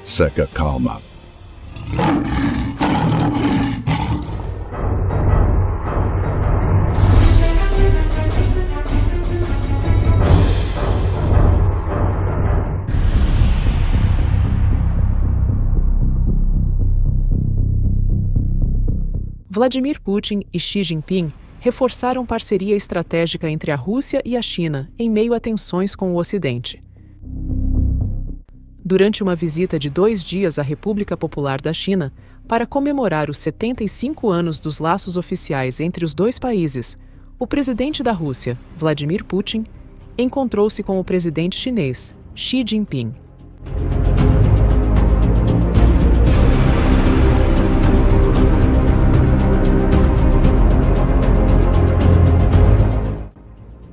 Seca calma. Vladimir Putin e Xi Jinping reforçaram parceria estratégica entre a Rússia e a China em meio a tensões com o Ocidente. Durante uma visita de 2 dias à República Popular da China, para comemorar os 75 anos dos laços oficiais entre os dois países, o presidente da Rússia, Vladimir Putin, encontrou-se com o presidente chinês, Xi Jinping.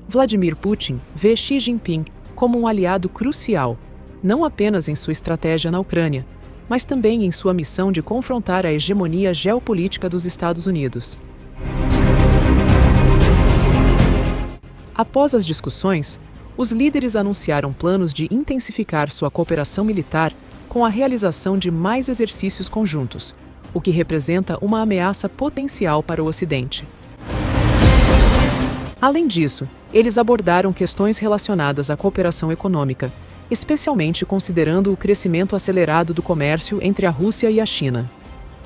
Vladimir Putin vê Xi Jinping como um aliado crucial, não apenas em sua estratégia na Ucrânia, mas também em sua missão de confrontar a hegemonia geopolítica dos Estados Unidos. Após as discussões, os líderes anunciaram planos de intensificar sua cooperação militar com a realização de mais exercícios conjuntos, o que representa uma ameaça potencial para o Ocidente. Além disso, eles abordaram questões relacionadas à cooperação econômica, especialmente considerando o crescimento acelerado do comércio entre a Rússia e a China.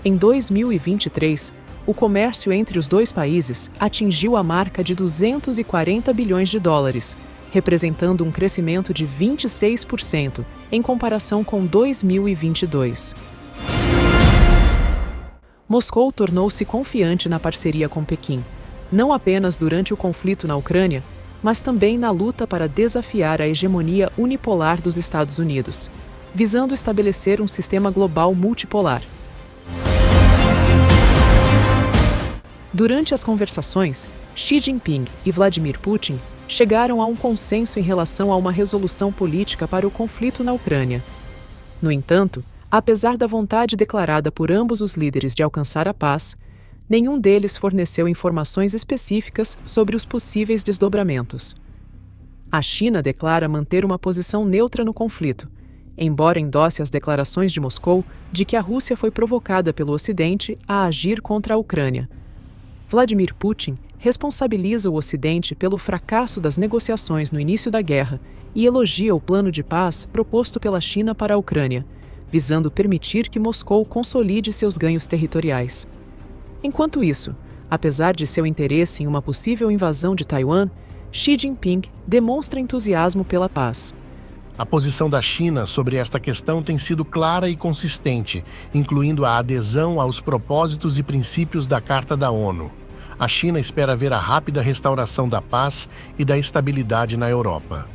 Em 2023, o comércio entre os dois países atingiu a marca de 240 bilhões de dólares, representando um crescimento de 26% em comparação com 2022. Moscou tornou-se confiante na parceria com Pequim, não apenas durante o conflito na Ucrânia, mas também na luta para desafiar a hegemonia unipolar dos Estados Unidos, visando estabelecer um sistema global multipolar. Durante as conversações, Xi Jinping e Vladimir Putin chegaram a um consenso em relação a uma resolução política para o conflito na Ucrânia. No entanto, apesar da vontade declarada por ambos os líderes de alcançar a paz, nenhum deles forneceu informações específicas sobre os possíveis desdobramentos. A China declara manter uma posição neutra no conflito, embora endosse as declarações de Moscou de que a Rússia foi provocada pelo Ocidente a agir contra a Ucrânia. Vladimir Putin responsabiliza o Ocidente pelo fracasso das negociações no início da guerra e elogia o plano de paz proposto pela China para a Ucrânia, visando permitir que Moscou consolide seus ganhos territoriais. Enquanto isso, apesar de seu interesse em uma possível invasão de Taiwan, Xi Jinping demonstra entusiasmo pela paz. A posição da China sobre esta questão tem sido clara e consistente, incluindo a adesão aos propósitos e princípios da Carta da ONU. A China espera ver a rápida restauração da paz e da estabilidade na Europa.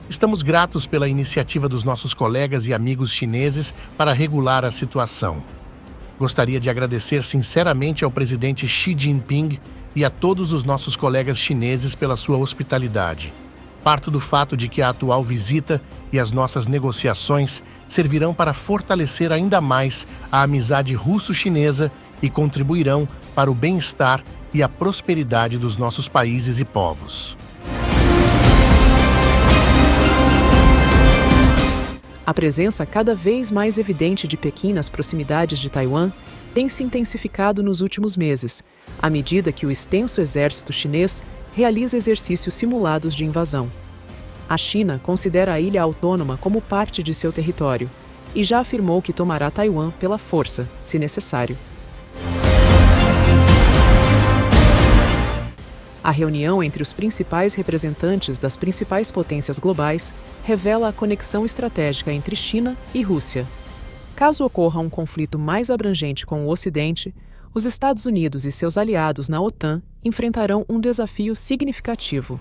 Estamos gratos pela iniciativa dos nossos colegas e amigos chineses para regular a situação. Gostaria de agradecer sinceramente ao presidente Xi Jinping e a todos os nossos colegas chineses pela sua hospitalidade. Parto do fato de que a atual visita e as nossas negociações servirão para fortalecer ainda mais a amizade russo-chinesa e contribuirão para o bem-estar e a prosperidade dos nossos países e povos. A presença cada vez mais evidente de Pequim nas proximidades de Taiwan tem se intensificado nos últimos meses, à medida que o extenso exército chinês realiza exercícios simulados de invasão. A China considera a ilha autônoma como parte de seu território e já afirmou que tomará Taiwan pela força, se necessário. A reunião entre os principais representantes das principais potências globais revela a conexão estratégica entre China e Rússia. Caso ocorra um conflito mais abrangente com o Ocidente, os Estados Unidos e seus aliados na OTAN enfrentarão um desafio significativo.